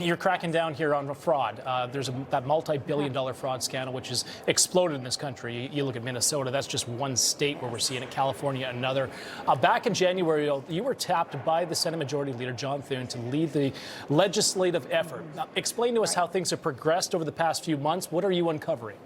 You're cracking down here on fraud. There's that multi-billion-dollar fraud scandal which has exploded in this country. You look at Minnesota, that's just one state where we're seeing it. California, another. Back in January, you were tapped by the Senate Majority Leader, John Thune, to lead the legislative effort. Now, explain to us how things have progressed over the past few months. What are you uncovering?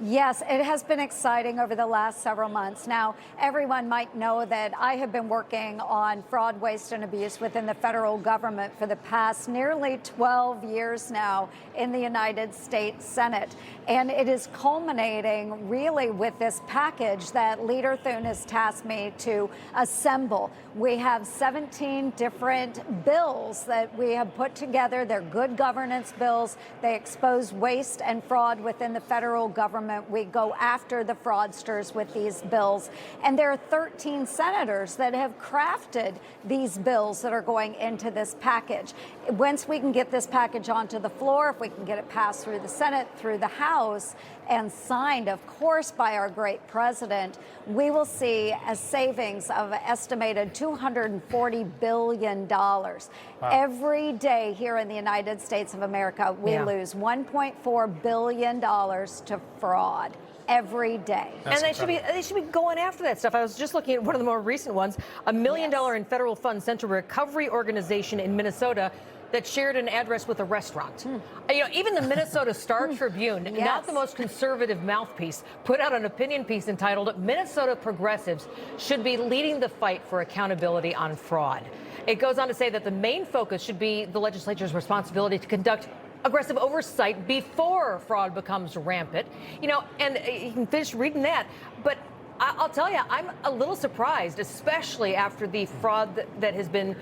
Yes, it has been exciting over the last several months. Now, everyone might know that I have been working on fraud, waste, and abuse within the federal government for the past nearly 12 years now in the United States Senate. And it is culminating really with this package that Leader Thune has tasked me to assemble. We have 17 different bills that we have put together. They're good governance bills. They expose waste and fraud within the federal government. We go after the fraudsters with these bills. And there are 13 senators that have crafted these bills that are going into this package. Once we can get this package onto the floor, if we can get it passed through the Senate, through the House, and signed, of course, by our great president, we will see a savings of an estimated $240 billion. Wow. Every day here in the United States of America, we lose $1.4 billion to fraud. Every day. And they should be going after that stuff. I was just looking at one of the more recent ones, $1 million in federal funds sent to a recovery organization in Minnesota that shared an address with a restaurant. You know, even the Minnesota Star Tribune, not the most conservative mouthpiece, put out an opinion piece entitled "Minnesota Progressives Should Be Leading the Fight for Accountability on Fraud." It goes on to say that the main focus should be the legislature's responsibility to conduct aggressive oversight before fraud becomes rampant. You know, and you can finish reading that, but I'll tell you, I'm a little surprised, especially after the fraud that has been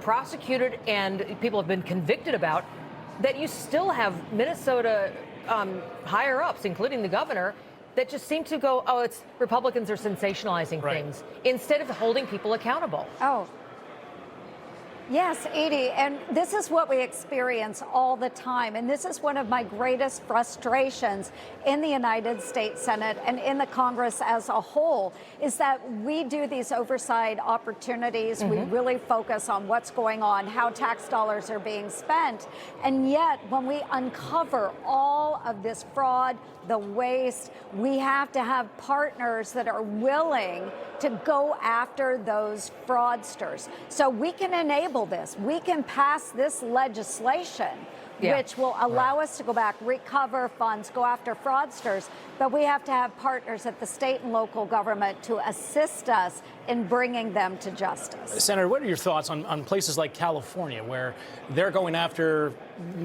prosecuted and people have been convicted about, that you still have Minnesota higher-ups, including the governor, that just seem to go, oh, it's Republicans are sensationalizing things, instead of holding people accountable. Oh. Yes, Edie, and this is what we experience all the time. And this is one of my greatest frustrations in the United States Senate and in the Congress as a whole, is that we do these oversight opportunities. We really focus on what's going on, how tax dollars are being spent. And yet, when we uncover all of this fraud, the waste, we have to have partners that are willing to go after those fraudsters. So we can enable this. We can pass this legislation, which will allow us to go back, recover funds, go after fraudsters. But we have to have partners at the state and local government to assist us in bringing them to justice. Senator, what are your thoughts on places like California, where they're going after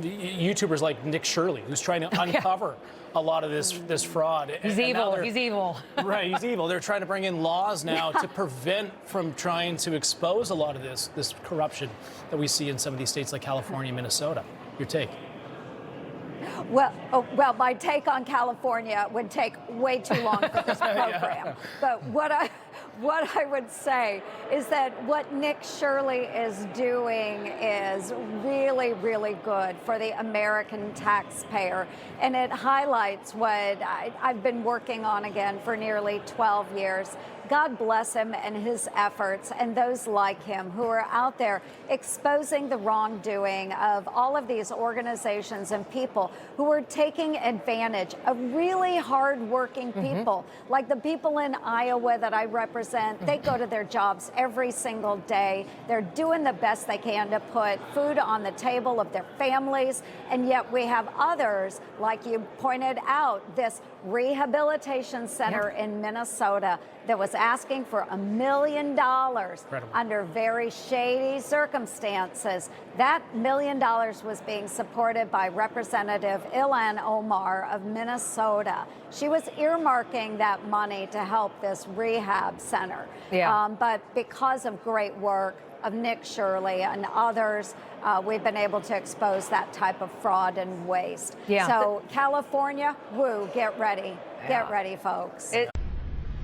YouTubers like Nick Shirley, who's trying to uncover a lot of this fraud? He's evil. He's evil. Right, he's evil. They're trying to bring in laws now to prevent from trying to expose a lot of this corruption that we see in some of these states like California and Minnesota. Your take? Well, my take on California would take way too long for this program. But what I would say is that what Nick Shirley is doing is really, really good for the American taxpayer. And it highlights what I've been working on again for nearly 12 years. God bless him and his efforts, and those like him who are out there exposing the wrongdoing of all of these organizations and people who are taking advantage of really hardworking people, like the people in Iowa that I represent. They go to their jobs every single day. They're doing the best they can to put food on the table of their families, and yet we have others, like you pointed out, this rehabilitation center in Minnesota that was asking for $1 million under very shady circumstances. That $1 million was being supported by Representative Ilhan Omar of Minnesota. She was earmarking that money to help this rehab center. But because of great work of Nick Shirley and others, we've been able to expose that type of fraud and waste. So California, woo, get ready. Get ready, folks.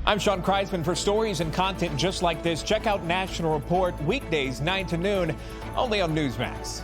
I'm Sean Kreisman. For stories and content just like this, check out National Report weekdays 9 to noon, only on Newsmax.